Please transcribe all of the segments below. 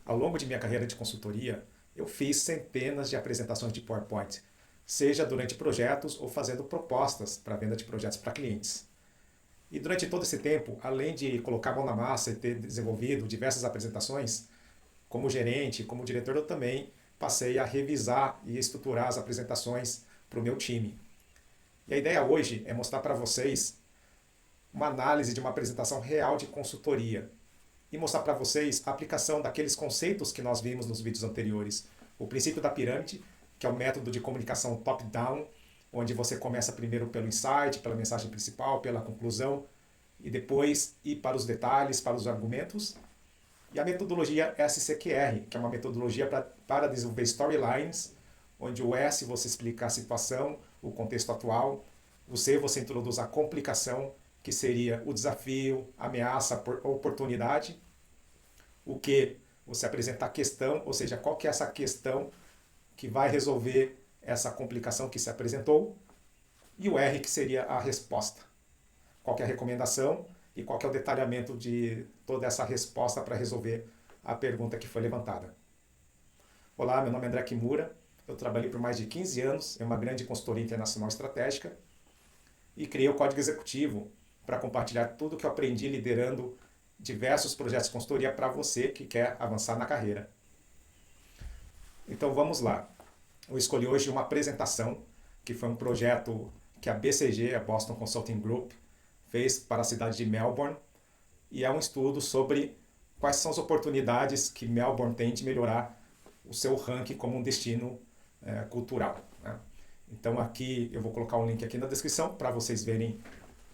Ao longo de minha carreira de consultoria, eu fiz centenas de apresentações de PowerPoint, seja durante projetos ou fazendo propostas para venda de projetos para clientes. E durante todo esse tempo, além de colocar a mão na massa e ter desenvolvido diversas apresentações, como gerente, como diretor, eu também passei a revisar e estruturar as apresentações para o meu time. E a ideia hoje é mostrar para vocês uma análise de uma apresentação real de consultoria e mostrar para vocês a aplicação daqueles conceitos que nós vimos nos vídeos anteriores. O princípio da pirâmide, que é o método de comunicação top-down, onde você começa primeiro pelo insight, pela mensagem principal, pela conclusão, e depois ir para os detalhes, para os argumentos. E a metodologia SCQR, que é uma metodologia para desenvolver storylines, onde o S você explica a situação, o contexto atual, o C você introduz a complicação, que seria o desafio, a ameaça, a oportunidade. O Q você apresenta a questão, ou seja, qual que é essa questão que vai resolver essa complicação que se apresentou. E o R que seria a resposta. Qual que é a recomendação e qual que é o detalhamento de toda essa resposta para resolver a pergunta que foi levantada. Olá, meu nome é André Kimura, eu trabalhei por mais de 15 anos em uma grande consultoria internacional estratégica e criei o Código Executivo para compartilhar tudo que eu aprendi liderando diversos projetos de consultoria para você que quer avançar na carreira. Então vamos lá. Eu escolhi hoje uma apresentação que foi um projeto que a BCG, a Boston Consulting Group, fez para a cidade de Melbourne e é um estudo sobre quais são as oportunidades que Melbourne tem de melhorar o seu ranking como um destino cultural. Né? Então aqui eu vou colocar um link aqui na descrição para vocês verem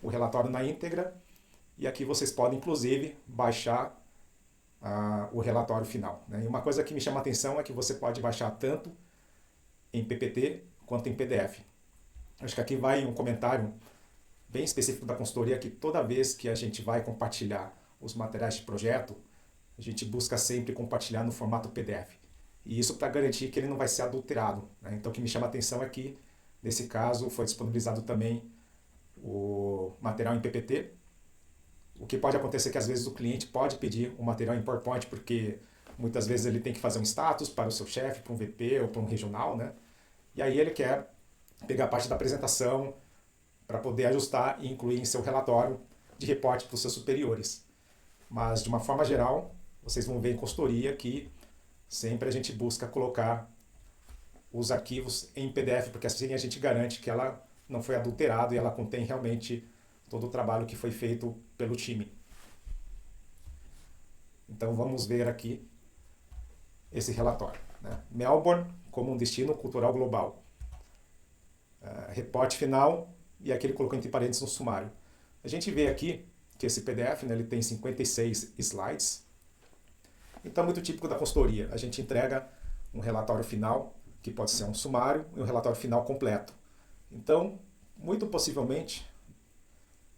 o relatório na íntegra e aqui vocês podem inclusive baixar o relatório final. Né? E uma coisa que me chama a atenção é que você pode baixar tanto em PPT quanto em PDF. Acho que aqui vai um comentário bem específico da consultoria, que toda vez que a gente vai compartilhar os materiais de projeto, a gente busca sempre compartilhar no formato PDF. E isso para garantir que ele não vai ser adulterado. Né? Então o que me chama a atenção é que, nesse caso, foi disponibilizado também o material em PPT. O que pode acontecer é que às vezes o cliente pode pedir um material em PowerPoint, porque muitas vezes ele tem que fazer um status para o seu chefe, para um VP ou para um regional, né? E aí ele quer pegar parte da apresentação para poder ajustar e incluir em seu relatório de reporte para os seus superiores. Mas, de uma forma geral, vocês vão ver em consultoria que sempre a gente busca colocar os arquivos em PDF, porque assim a gente garante que ela não foi adulterada e ela contém realmente todo o trabalho que foi feito pelo time. Então vamos ver aqui esse relatório. Né? Melbourne como um destino cultural global. Reporte final, e aqui ele colocou entre parênteses no sumário. A gente vê aqui que esse PDF, né, ele tem 56 slides. Então é muito típico da consultoria. A gente entrega um relatório final, que pode ser um sumário, e um relatório final completo. Então, muito possivelmente,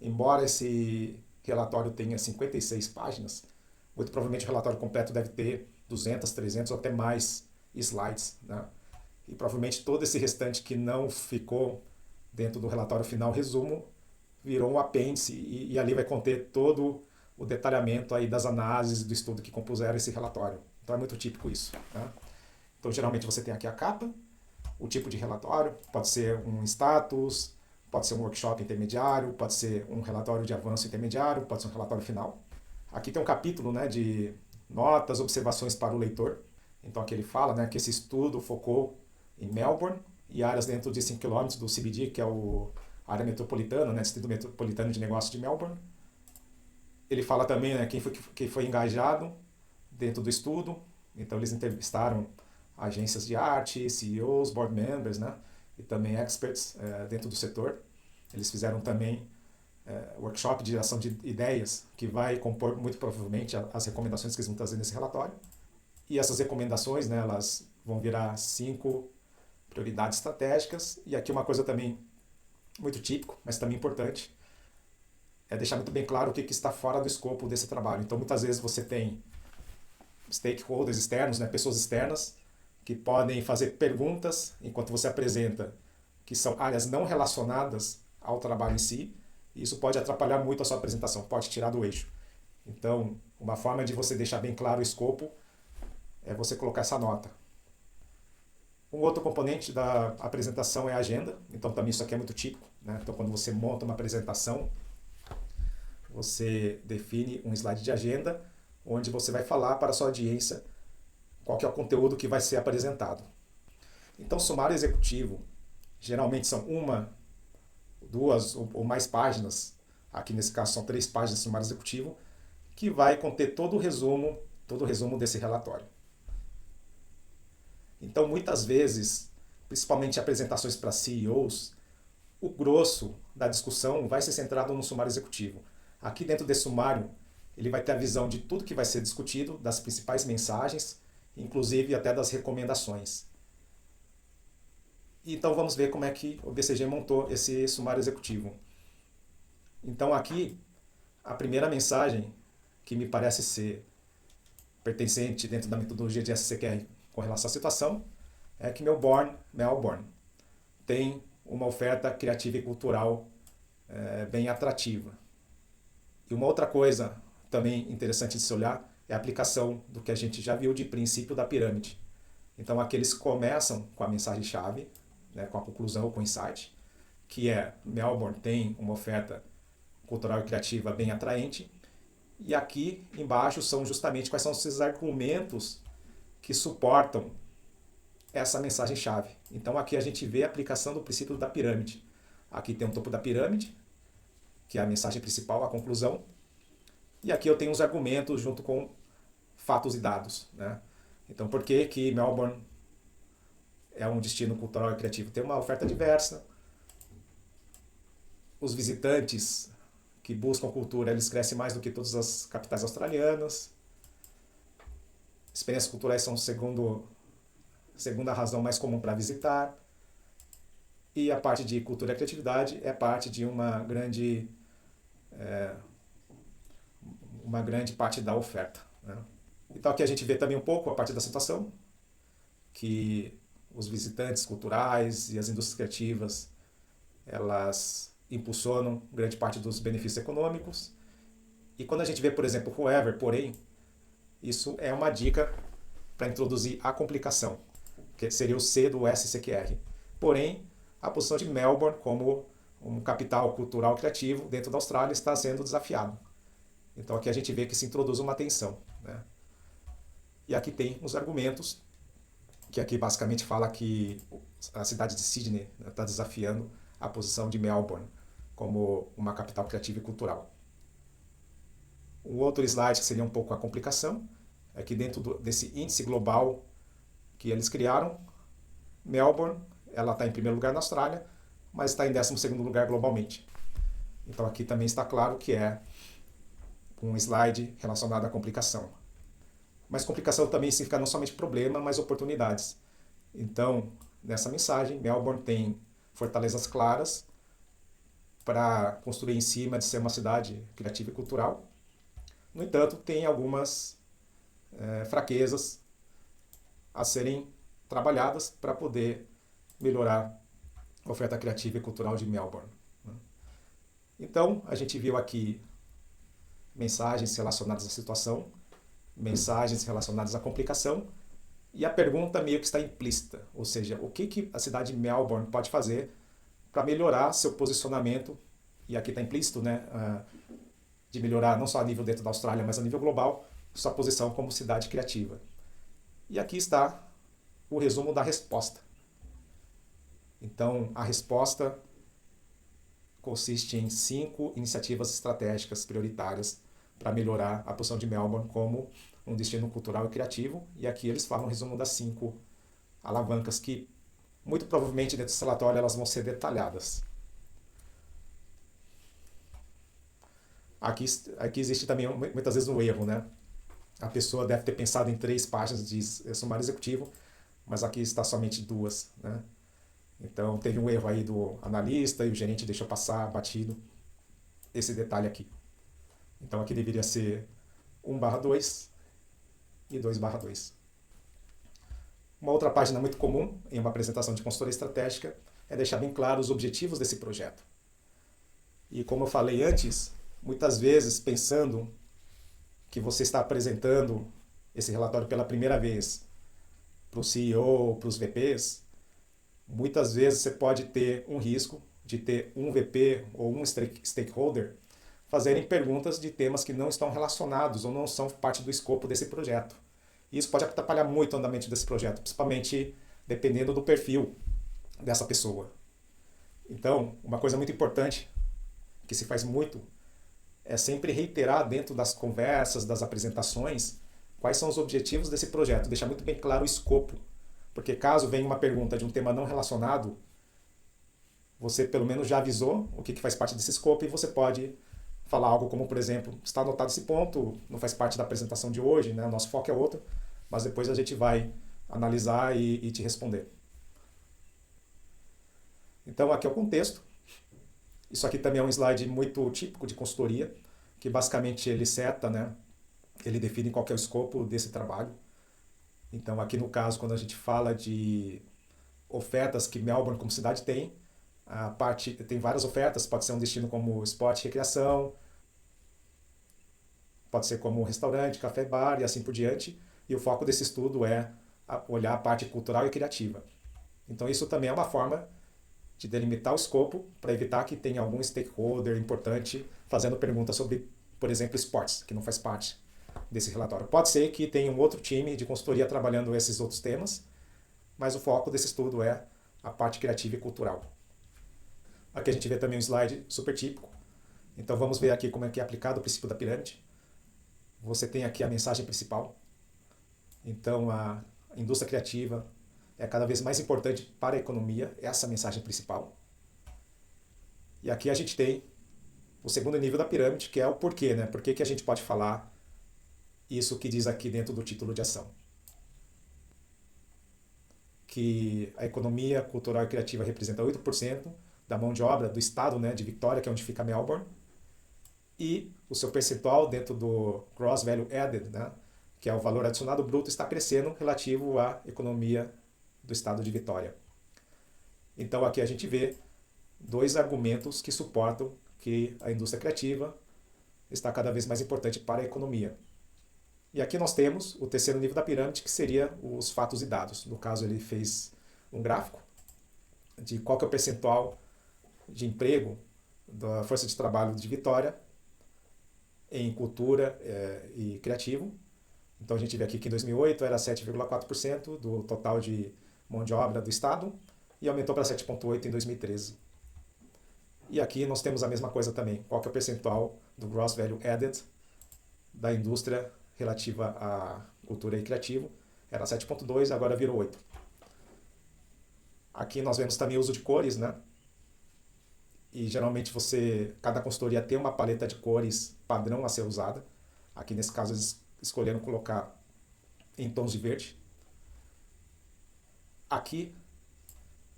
embora esse relatório tenha 56 páginas, muito provavelmente o relatório completo deve ter 200, 300 ou até mais slides. Né? E provavelmente todo esse restante que não ficou dentro do relatório final, resumo, virou um apêndice e ali vai conter todo o detalhamento aí das análises do estudo que compuseram esse relatório. Então é muito típico isso. Né? Então geralmente você tem aqui a capa, o tipo de relatório, pode ser um status, pode ser um workshop intermediário, pode ser um relatório de avanço intermediário, pode ser um relatório final. Aqui tem um capítulo, né, de notas, observações para o leitor. Então aqui ele fala, né, que esse estudo focou em Melbourne e áreas dentro de 5 km do CBD, que é a área metropolitana, né, Distrito Metropolitano de Negócios de Melbourne. Ele fala também, né, quem foi engajado dentro do estudo. Então eles entrevistaram agências de arte, CEOs, board members, né, e também experts dentro do setor. Eles fizeram também workshop de geração de ideias, que vai compor muito provavelmente as recomendações que eles vão trazer nesse relatório. E essas recomendações, né, elas vão virar 5 prioridades estratégicas. E aqui uma coisa também muito típico, mas também importante, é deixar muito bem claro o que está fora do escopo desse trabalho. Então muitas vezes você tem stakeholders externos, né, pessoas externas, que podem fazer perguntas enquanto você apresenta, que são áreas não relacionadas ao trabalho em si, e isso pode atrapalhar muito a sua apresentação, pode tirar do eixo. Então, uma forma de você deixar bem claro o escopo é você colocar essa nota. Um outro componente da apresentação é a agenda, então também isso aqui é muito típico, né? Então quando você monta uma apresentação, você define um slide de agenda, onde você vai falar para a sua audiência qual que é o conteúdo que vai ser apresentado. Então, sumário executivo, geralmente são uma, duas ou mais páginas, aqui nesse caso são 3 páginas de sumário executivo, que vai conter todo o resumo desse relatório. Então, muitas vezes, principalmente apresentações para CEOs, o grosso da discussão vai ser centrado no sumário executivo. Aqui dentro desse sumário, ele vai ter a visão de tudo que vai ser discutido, das principais mensagens, inclusive até das recomendações. Então vamos ver como é que o BCG montou esse sumário executivo. Então aqui, a primeira mensagem, que me parece ser pertencente dentro da metodologia de SCQR com relação à situação, é que Melbourne tem uma oferta criativa e cultural bem atrativa. E uma outra coisa também interessante de se olhar é a aplicação do que a gente já viu de princípio da pirâmide. Então aqui eles começam com a mensagem-chave, né, com a conclusão, com o insight, que é Melbourne tem uma oferta cultural e criativa bem atraente, e aqui embaixo são justamente quais são esses argumentos que suportam essa mensagem-chave. Então aqui a gente vê a aplicação do princípio da pirâmide. Aqui tem o topo da pirâmide, que é a mensagem principal, a conclusão, e aqui eu tenho os argumentos junto com fatos e dados, né? Então, por que que Melbourne é um destino cultural e criativo? Tem uma oferta diversa, os visitantes que buscam cultura, eles crescem mais do que todas as capitais australianas, experiências culturais são segunda razão mais comum para visitar, e a parte de cultura e criatividade é parte de uma grande parte da oferta, né? Então aqui a gente vê também um pouco a parte da situação, que os visitantes culturais e as indústrias criativas, elas impulsionam grande parte dos benefícios econômicos. E quando a gente vê, por exemplo, however, porém, isso é uma dica para introduzir a complicação, que seria o C do SCQR. Porém, a posição de Melbourne como um capital cultural criativo dentro da Austrália está sendo desafiado. Então aqui a gente vê que se introduz uma tensão, né? E aqui tem os argumentos, que aqui basicamente fala que a cidade de Sydney está desafiando a posição de Melbourne como uma capital criativa e cultural. Um outro slide que seria um pouco a complicação é que dentro desse índice global que eles criaram, Melbourne ela está em primeiro lugar na Austrália, mas está em 12º lugar globalmente. Então aqui também está claro que é um slide relacionado à complicação. Mas complicação também significa não somente problema, mas oportunidades. Então, nessa mensagem, Melbourne tem fortalezas claras para construir em cima de ser uma cidade criativa e cultural. No entanto, tem algumas fraquezas a serem trabalhadas para poder melhorar a oferta criativa e cultural de Melbourne, né? Então, a gente viu aqui mensagens relacionadas à situação, mensagens relacionadas à complicação, e a pergunta meio que está implícita, ou seja, o que a cidade de Melbourne pode fazer para melhorar seu posicionamento, e aqui está implícito, né, de melhorar não só a nível dentro da Austrália, mas a nível global, sua posição como cidade criativa. E aqui está o resumo da resposta. Então, a resposta consiste em 5 iniciativas estratégicas prioritárias para melhorar a posição de Melbourne como um destino cultural e criativo. E aqui eles falam um resumo das 5 alavancas que, muito provavelmente, dentro desse relatório, elas vão ser detalhadas. Aqui existe também, muitas vezes, um erro, né? A pessoa deve ter pensado em 3 páginas de sumário executivo, mas aqui está somente 2, né? Então, teve um erro aí do analista e o gerente deixou passar batido esse detalhe aqui. Então, aqui deveria ser 1/2 e 2/2. Uma outra página muito comum em uma apresentação de consultoria estratégica é deixar bem claro os objetivos desse projeto. E como eu falei antes, muitas vezes pensando que você está apresentando esse relatório pela primeira vez para o CEO, para os VPs, muitas vezes você pode ter um risco de ter um VP ou um stakeholder fazerem perguntas de temas que não estão relacionados ou não são parte do escopo desse projeto. E isso pode atrapalhar muito o andamento desse projeto, principalmente dependendo do perfil dessa pessoa. Então, uma coisa muito importante que se faz muito é sempre reiterar dentro das conversas, das apresentações, quais são os objetivos desse projeto, deixar muito bem claro o escopo. Porque caso venha uma pergunta de um tema não relacionado, você pelo menos já avisou o que faz parte desse escopo e você pode falar algo como, por exemplo, está anotado esse ponto, não faz parte da apresentação de hoje, né? O nosso foco é outro, mas depois a gente vai analisar e te responder. Então aqui é o contexto. Isso aqui também é um slide muito típico de consultoria, que basicamente ele seta, né? Ele define qual que é o escopo desse trabalho. Então aqui no caso, quando a gente fala de ofertas que Melbourne como cidade tem, a parte tem várias ofertas, pode ser um destino como esporte e recreação, pode ser como um restaurante, café, bar e assim por diante. E o foco desse estudo é olhar a parte cultural e criativa. Então isso também é uma forma de delimitar o escopo para evitar que tenha algum stakeholder importante fazendo perguntas sobre, por exemplo, esportes, que não faz parte desse relatório. Pode ser que tenha um outro time de consultoria trabalhando esses outros temas, mas o foco desse estudo é a parte criativa e cultural. Aqui a gente vê também um slide super típico. Então vamos ver aqui como é que é aplicado o princípio da pirâmide. Você tem aqui a mensagem principal. Então a indústria criativa é cada vez mais importante para a economia, essa é a mensagem principal. E aqui a gente tem o segundo nível da pirâmide, que é o porquê, né? Por que a gente pode falar isso que diz aqui dentro do título de ação. Que a economia cultural e criativa representa 8% da mão de obra do estado, né, de Victoria, que é onde fica Melbourne, e o seu percentual dentro do Gross Value Added, né, que é o valor adicionado bruto, está crescendo relativo à economia do estado de Vitória. Então aqui a gente vê dois argumentos que suportam que a indústria criativa está cada vez mais importante para a economia. E aqui nós temos o terceiro nível da pirâmide, que seria os fatos e dados. No caso, ele fez um gráfico de qual que é o percentual de emprego da força de trabalho de Vitória em cultura e criativo. Então a gente vê aqui que em 2008 era 7,4% do total de mão de obra do Estado e aumentou para 7,8% em 2013. E aqui nós temos a mesma coisa também. Qual que é o percentual do Gross Value Added da indústria relativa à cultura e criativo? Era 7,2%, agora virou 8%. Aqui nós vemos também o uso de cores, né? E geralmente cada consultoria tem uma paleta de cores padrão a ser usada. Aqui nesse caso eles escolheram colocar em tons de verde. Aqui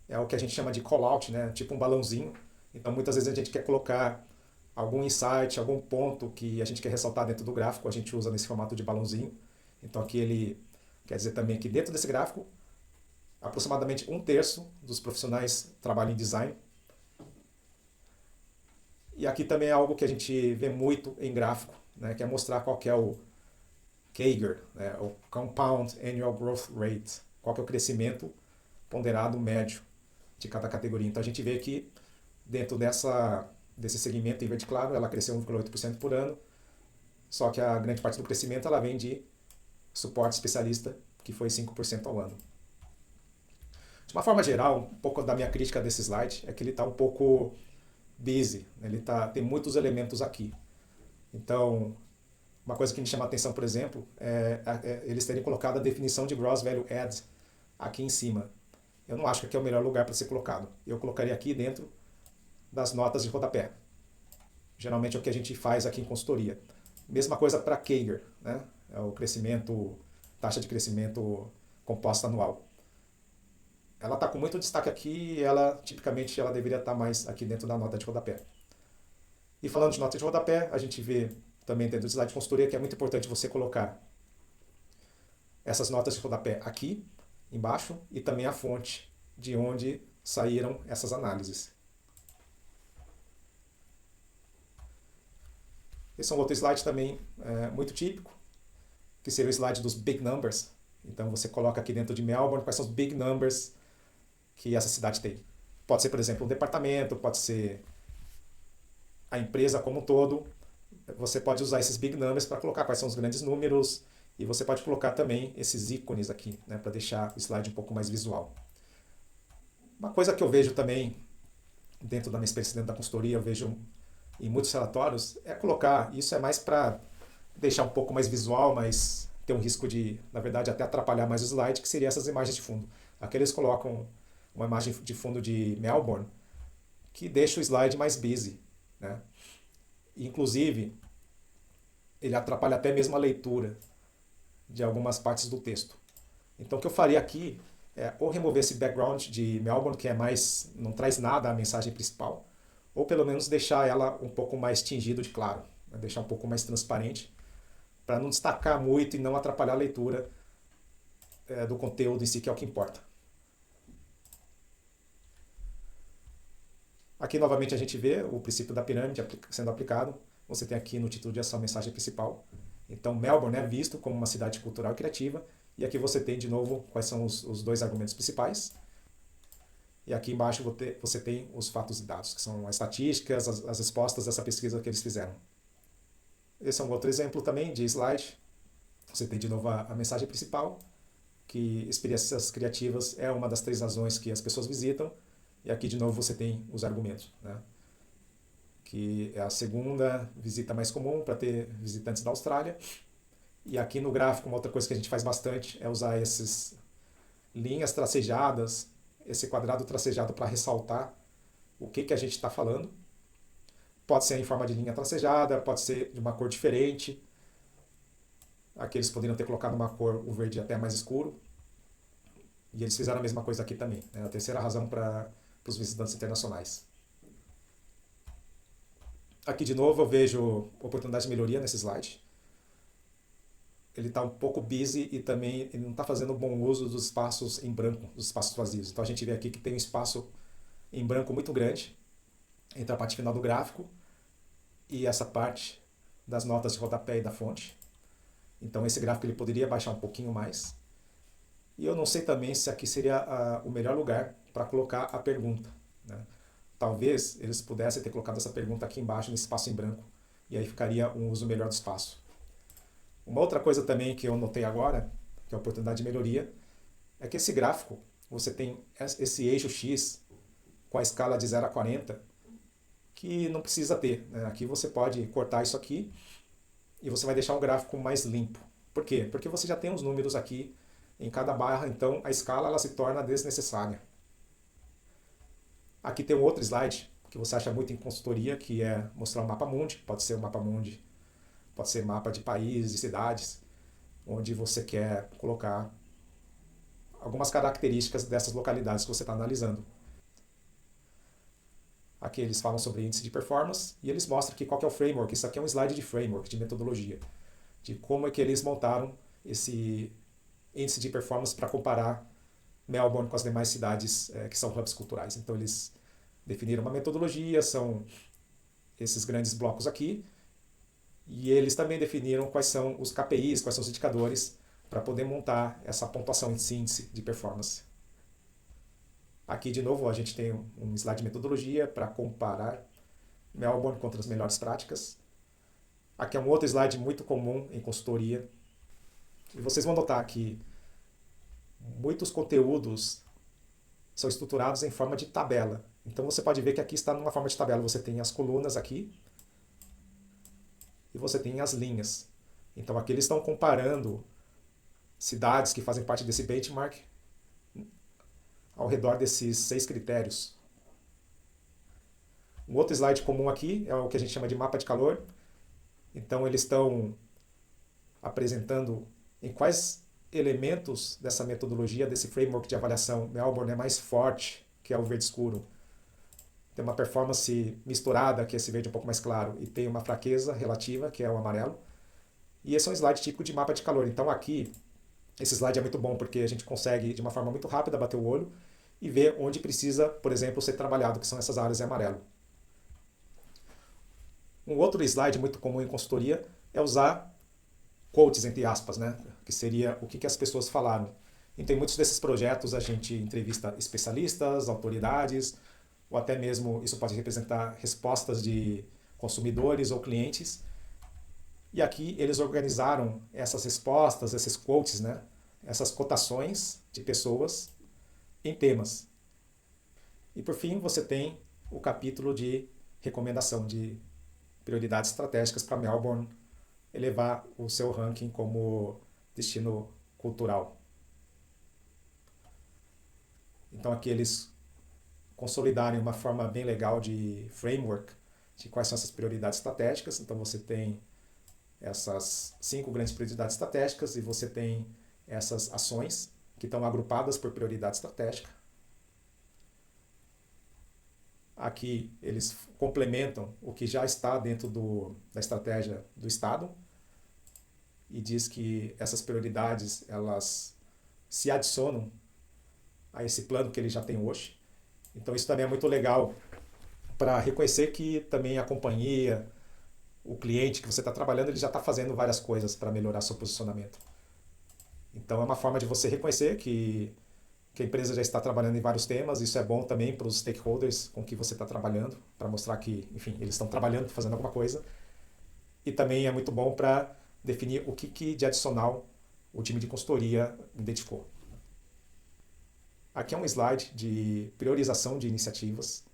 é o que a gente chama de call-out, né? Tipo um balãozinho. Então muitas vezes a gente quer colocar algum insight, algum ponto que a gente quer ressaltar dentro do gráfico, a gente usa nesse formato de balãozinho. Então aqui ele quer dizer também que dentro desse gráfico, aproximadamente 1/3 dos profissionais trabalham em design. E aqui também é algo que a gente vê muito em gráfico, né, que é mostrar qual que é o CAGR, né, o Compound Annual Growth Rate, qual que é o crescimento ponderado médio de cada categoria. Então a gente vê que dentro desse segmento em verde claro, ela cresceu 1,8% por ano, só que a grande parte do crescimento ela vem de suporte especialista, que foi 5% ao ano. De uma forma geral, um pouco da minha crítica desse slide é que ele está um pouco busy, né? Tem muitos elementos aqui. Então, uma coisa que me chama a atenção, por exemplo, é eles terem colocado a definição de Gross Value Add aqui em cima. Eu não acho que aqui é o melhor lugar para ser colocado. Eu colocaria aqui dentro das notas de rodapé. Geralmente é o que a gente faz aqui em consultoria. Mesma coisa para CAGR, né? É o taxa de crescimento composta anual. Ela está com muito destaque aqui e tipicamente ela deveria estar mais aqui dentro da nota de rodapé. E falando de nota de rodapé, a gente vê também dentro do slide de consultoria que é muito importante você colocar essas notas de rodapé aqui embaixo e também a fonte de onde saíram essas análises. Esse é um outro slide também muito típico, que seria o slide dos big numbers. Então você coloca aqui dentro de Melbourne quais são os big numbers que essa cidade tem. Pode ser, por exemplo, um departamento, pode ser a empresa como um todo. Você pode usar esses big numbers para colocar quais são os grandes números, e você pode colocar também esses ícones aqui, né, para deixar o slide um pouco mais visual. Uma coisa que eu vejo também dentro da minha experiência dentro da consultoria, eu vejo em muitos relatórios, é colocar, isso é mais para deixar um pouco mais visual, mas ter um risco de, na verdade, até atrapalhar mais o slide, que seria essas imagens de fundo. Aqui eles colocam uma imagem de fundo de Melbourne, que deixa o slide mais busy, né? Inclusive, ele atrapalha até mesmo a leitura de algumas partes do texto. Então o que eu faria aqui é ou remover esse background de Melbourne, que é mais, não traz nada à mensagem principal, ou pelo menos deixar ela um pouco mais tingido de claro, né? Deixar um pouco mais transparente, para não destacar muito e não atrapalhar a leitura do conteúdo em si, que é o que importa. Aqui novamente a gente vê o princípio da pirâmide sendo aplicado. Você tem aqui no título de ação a mensagem principal. Então Melbourne é visto como uma cidade cultural e criativa. E aqui você tem de novo quais são os dois argumentos principais. E aqui embaixo você tem os fatos e dados, que são as estatísticas, as respostas dessa pesquisa que eles fizeram. Esse é um outro exemplo também de slide. Você tem de novo a mensagem principal, que experiências criativas é uma das 3 razões que as pessoas visitam. E aqui de novo você tem os argumentos, né? Que é a segunda visita mais comum para ter visitantes da Austrália. E aqui no gráfico, uma outra coisa que a gente faz bastante é usar essas linhas tracejadas, esse quadrado tracejado para ressaltar o que a gente está falando. Pode ser em forma de linha tracejada, pode ser de uma cor diferente. Aqui eles poderiam ter colocado uma cor, o verde até mais escuro. E eles fizeram a mesma coisa aqui também. É a terceira razão para os visitantes internacionais. Aqui de novo eu vejo oportunidade de melhoria nesse slide. Ele está um pouco busy e também ele não está fazendo bom uso dos espaços em branco, dos espaços vazios. Então a gente vê aqui que tem um espaço em branco muito grande entre a parte final do gráfico e essa parte das notas de rodapé e da fonte. Então esse gráfico ele poderia baixar um pouquinho mais. E eu não sei também se aqui seria o melhor lugar para colocar a pergunta, né? Talvez eles pudessem ter colocado essa pergunta aqui embaixo, nesse espaço em branco, e aí ficaria um uso melhor do espaço. Uma outra coisa também que eu notei agora, que é a oportunidade de melhoria, é que esse gráfico, você tem esse eixo X com a escala de 0 a 40, que não precisa ter, né? Aqui você pode cortar isso aqui e você vai deixar um gráfico mais limpo. Por quê? Porque você já tem os números aqui em cada barra, então a escala ela se torna desnecessária. Aqui tem um outro slide que você acha muito em consultoria, que é mostrar o mapa mundi. Pode ser um mapa mundi, pode ser mapa de países, de cidades, onde você quer colocar algumas características dessas localidades que você está analisando. Aqui eles falam sobre índice de performance e eles mostram que qual que é o framework. Isso aqui é um slide de framework, de metodologia, de como é que eles montaram esse índice de performance para comparar Melbourne com as demais cidades que são hubs culturais. Então eles definiram uma metodologia, são esses grandes blocos aqui, e eles também definiram quais são os KPIs, quais são os indicadores para poder montar essa pontuação, esse índice de performance. Aqui de novo a gente tem um slide de metodologia para comparar Melbourne contra as melhores práticas. Aqui é um outro slide muito comum em consultoria. E vocês vão notar que muitos conteúdos são estruturados em forma de tabela. Então você pode ver que aqui está numa forma de tabela. Você tem as colunas aqui e você tem as linhas. Então aqui eles estão comparando cidades que fazem parte desse benchmark ao redor desses 6 critérios. Um outro slide comum aqui é o que a gente chama de mapa de calor. Então eles estão apresentando em quais elementos dessa metodologia, desse framework de avaliação, Melbourne é mais forte, que é o verde escuro. Tem uma performance misturada, que é esse verde um pouco mais claro, e tem uma fraqueza relativa, que é o amarelo. E esse é um slide típico de mapa de calor. Então aqui, esse slide é muito bom, porque a gente consegue, de uma forma muito rápida, bater o olho e ver onde precisa, por exemplo, ser trabalhado, que são essas áreas em amarelo. Um outro slide muito comum em consultoria é usar quotes, entre aspas, né? Que seria o que as pessoas falaram. Então, em muitos desses projetos, a gente entrevista especialistas, autoridades, ou até mesmo isso pode representar respostas de consumidores ou clientes. E aqui eles organizaram essas respostas, esses quotes, né? Essas cotações de pessoas em temas. E por fim, você tem o capítulo de recomendação de prioridades estratégicas para Melbourne elevar o seu ranking como destino cultural. Então aqui eles consolidarem uma forma bem legal de framework de quais são essas prioridades estratégicas. Então você tem essas 5 grandes prioridades estratégicas e você tem essas ações que estão agrupadas por prioridade estratégica. Aqui eles complementam o que já está dentro da estratégia do Estado e diz que essas prioridades elas se adicionam a esse plano que ele já tem hoje. Então isso também é muito legal para reconhecer que também a companhia, o cliente que você está trabalhando, ele já está fazendo várias coisas para melhorar seu posicionamento. Então é uma forma de você reconhecer que a empresa já está trabalhando em vários temas. Isso é bom também para os stakeholders com que você está trabalhando, para mostrar que, enfim, eles estão trabalhando, fazendo alguma coisa. E também é muito bom para definir o que de adicional o time de consultoria identificou. Aqui é um slide de priorização de iniciativas,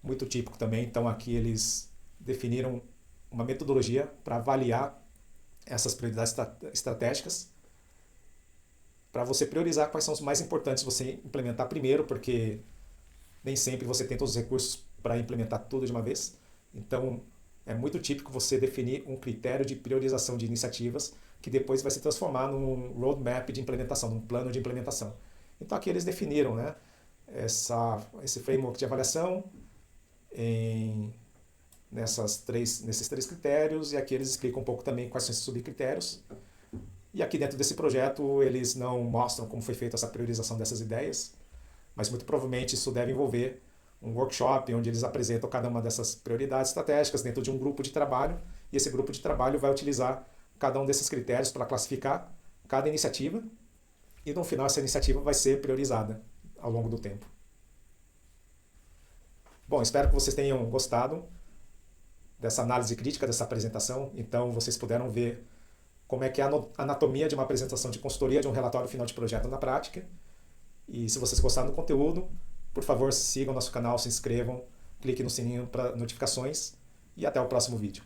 muito típico também. Então aqui eles definiram uma metodologia para avaliar essas prioridades estratégicas, para você priorizar quais são os mais importantes você implementar primeiro, porque nem sempre você tem todos os recursos para implementar tudo de uma vez. Então é muito típico você definir um critério de priorização de iniciativas que depois vai se transformar num roadmap de implementação, num plano de implementação. Então aqui eles definiram, né, esse framework de avaliação nesses 3 critérios, e aqui eles explicam um pouco também quais são esses subcritérios. E aqui dentro desse projeto eles não mostram como foi feita essa priorização dessas ideias, mas muito provavelmente isso deve envolver um workshop onde eles apresentam cada uma dessas prioridades estratégicas dentro de um grupo de trabalho, e esse grupo de trabalho vai utilizar cada um desses critérios para classificar cada iniciativa, e no final essa iniciativa vai ser priorizada ao longo do tempo. Bom, espero que vocês tenham gostado dessa análise crítica dessa apresentação. Então vocês puderam ver como é que é a anatomia de uma apresentação de consultoria de um relatório final de projeto na prática. E se vocês gostaram do conteúdo, por favor sigam nosso canal, se inscrevam, clique no sininho para notificações e até o próximo vídeo.